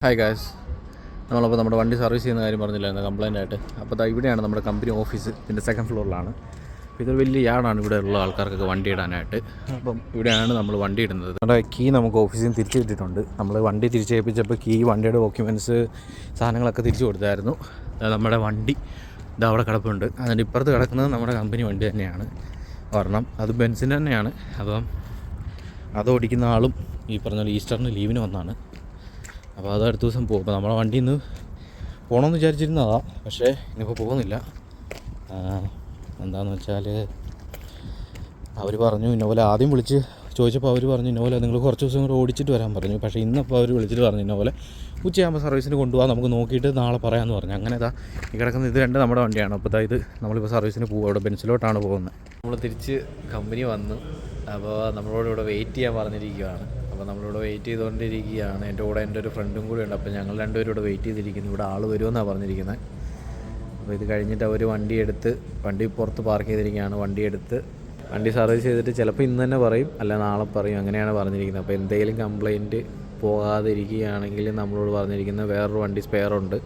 Hi guys, നമ്മളപ്പോൾ നമ്മുടെ വണ്ടി സർവീസ് ചെയ്യുന്ന കാര്യം പറഞ്ഞില്ലായിരുന്നു കംപ്ലൈൻ്റ് ആയിട്ട്. അപ്പോൾ ഇവിടെയാണ് നമ്മുടെ കമ്പനി ഓഫീസ്, ഇതിൻ്റെ സെക്കൻഡ് ഫ്ലോറിലാണ്. അപ്പോൾ ഇതൊരു വലിയ യാർഡാണ് ഇവിടെ ഉള്ള ആൾക്കാർക്കൊക്കെ വണ്ടി ഇടാനായിട്ട്. അപ്പം ഇവിടെയാണ് നമ്മൾ വണ്ടി ഇടുന്നത്. നമ്മുടെ കീ നമുക്ക് ഓഫീസിൽ നിന്ന് തിരിച്ചു കിട്ടിയിട്ടുണ്ട്. നമ്മൾ വണ്ടി തിരിച്ചേൽപ്പിച്ചപ്പോൾ കീ, വണ്ടിയുടെ ഡോക്യുമെൻറ്റ്സ്, സാധനങ്ങളൊക്കെ തിരിച്ചു കൊടുത്തായിരുന്നു. നമ്മുടെ വണ്ടി ഇത് അവിടെ കിടപ്പുണ്ട്. അതിൻ്റെ ഇപ്പുറത്ത് കിടക്കുന്നത് നമ്മുടെ കമ്പനി വണ്ടി തന്നെയാണ്. ഒരെണ്ണം അത് ബെൻസിൻ്റെ തന്നെയാണ്. അപ്പം അത് ഓടിക്കുന്ന ആളും ഈ പറഞ്ഞ പോലെ ഈസ്റ്ററിന് ലീവിന് വന്നാണ്. അപ്പോൾ അത് അടുത്ത ദിവസം പോകും. അപ്പോൾ നമ്മളെ വണ്ടി ഇന്ന് പോകണമെന്ന് വിചാരിച്ചിരുന്നതാണ്, പക്ഷേ ഇന്നിപ്പോൾ പോകുന്നില്ല. എന്താണെന്ന് വെച്ചാൽ അവർ പറഞ്ഞു ഇന്നപോലെ ആദ്യം വിളിച്ച് ചോദിച്ചപ്പോൾ അവർ പറഞ്ഞു ഇന്നപോലെ നിങ്ങൾ കുറച്ച് ദിവസം കൂടെ ഓടിച്ചിട്ട് വരാൻ പറഞ്ഞു. പക്ഷേ ഇന്നപ്പോൾ അവർ വിളിച്ചിട്ട് പറഞ്ഞു ഇന്നപോലെ ഉച്ചയാകുമ്പോൾ സർവീസിന് കൊണ്ടുപോകാൻ, നമുക്ക് നോക്കിയിട്ട് നാളെ പറയാമെന്ന് പറഞ്ഞു. അങ്ങനെ ഈ കിടക്കുന്ന ഇത് രണ്ട് നമ്മുടെ വണ്ടിയാണ്. അപ്പോൾ ഇത് നമ്മളിപ്പോൾ സർവീസിന് പോകും. അവിടെ ബെൻസിലോട്ടാണ് പോകുന്നത്. നമ്മൾ തിരിച്ച് കമ്പനി വന്നു. അപ്പോൾ നമ്മളോട് ഇവിടെ വെയിറ്റ് ചെയ്യാൻ പറഞ്ഞിരിക്കുകയാണ്. അപ്പോൾ നമ്മളിവിടെ വെയിറ്റ് ചെയ്തുകൊണ്ടിരിക്കുകയാണ്. എൻ്റെ കൂടെ എൻ്റെ ഒരു ഫ്രണ്ടും കൂടെ ഉണ്ട്. അപ്പോൾ ഞങ്ങൾ രണ്ടുപേരും ഇവിടെ വെയിറ്റ് ചെയ്തിരിക്കുന്നു. ഇവിടെ ആൾ വരുമെന്നാണ് പറഞ്ഞിരിക്കുന്നത്. അപ്പോൾ ഇത് കഴിഞ്ഞിട്ട് അവർ വണ്ടി പുറത്ത് പാർക്ക് ചെയ്തിരിക്കുകയാണ്. വണ്ടി സർവീസ് ചെയ്തിട്ട് ചിലപ്പോൾ ഇന്ന് തന്നെ പറയും, അല്ല നാളെ പറയും, അങ്ങനെയാണ് പറഞ്ഞിരിക്കുന്നത്. അപ്പോൾ എന്തെങ്കിലും കംപ്ലയിൻറ്റ് പോകാതിരിക്കുകയാണെങ്കിൽ നമ്മളോട് പറഞ്ഞിരിക്കുന്നത് വേറൊരു വണ്ടി സ്പെയർ ഉണ്ട്,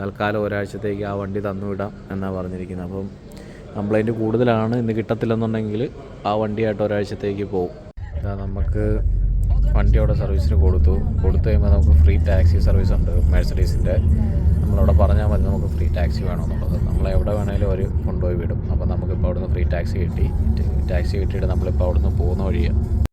തൽക്കാലം ഒരാഴ്ചത്തേക്ക് ആ വണ്ടി തന്നുവിടാം എന്നാണ് പറഞ്ഞിരിക്കുന്നത്. അപ്പം കംപ്ലയിൻറ്റ് കൂടുതലാണ്, ഇന്ന് കിട്ടത്തില്ലെന്നുണ്ടെങ്കിൽ ആ വണ്ടിയായിട്ട് ഒരാഴ്ചത്തേക്ക് പോകും. നമുക്ക് വണ്ടി അവിടെ സർവീസിന് കൊടുത്തു കഴിയുമ്പോൾ നമുക്ക് ഫ്രീ ടാക്സി സർവീസ് ഉണ്ട് മെഴ്സഡീസിൻ്റെ. നമ്മളവിടെ പറഞ്ഞാൽ മതി നമുക്ക് ഫ്രീ ടാക്സി വേണമെന്നുള്ളത്. നമ്മളെവിടെ വേണമെങ്കിലും അവർ കൊണ്ടുപോയി വിടും. അപ്പോൾ നമുക്കിപ്പോൾ അവിടുന്ന് ഫ്രീ ടാക്സി കിട്ടിയിട്ട് നമ്മളിപ്പോൾ അവിടുന്ന് പോകുന്ന വഴിയാണ്.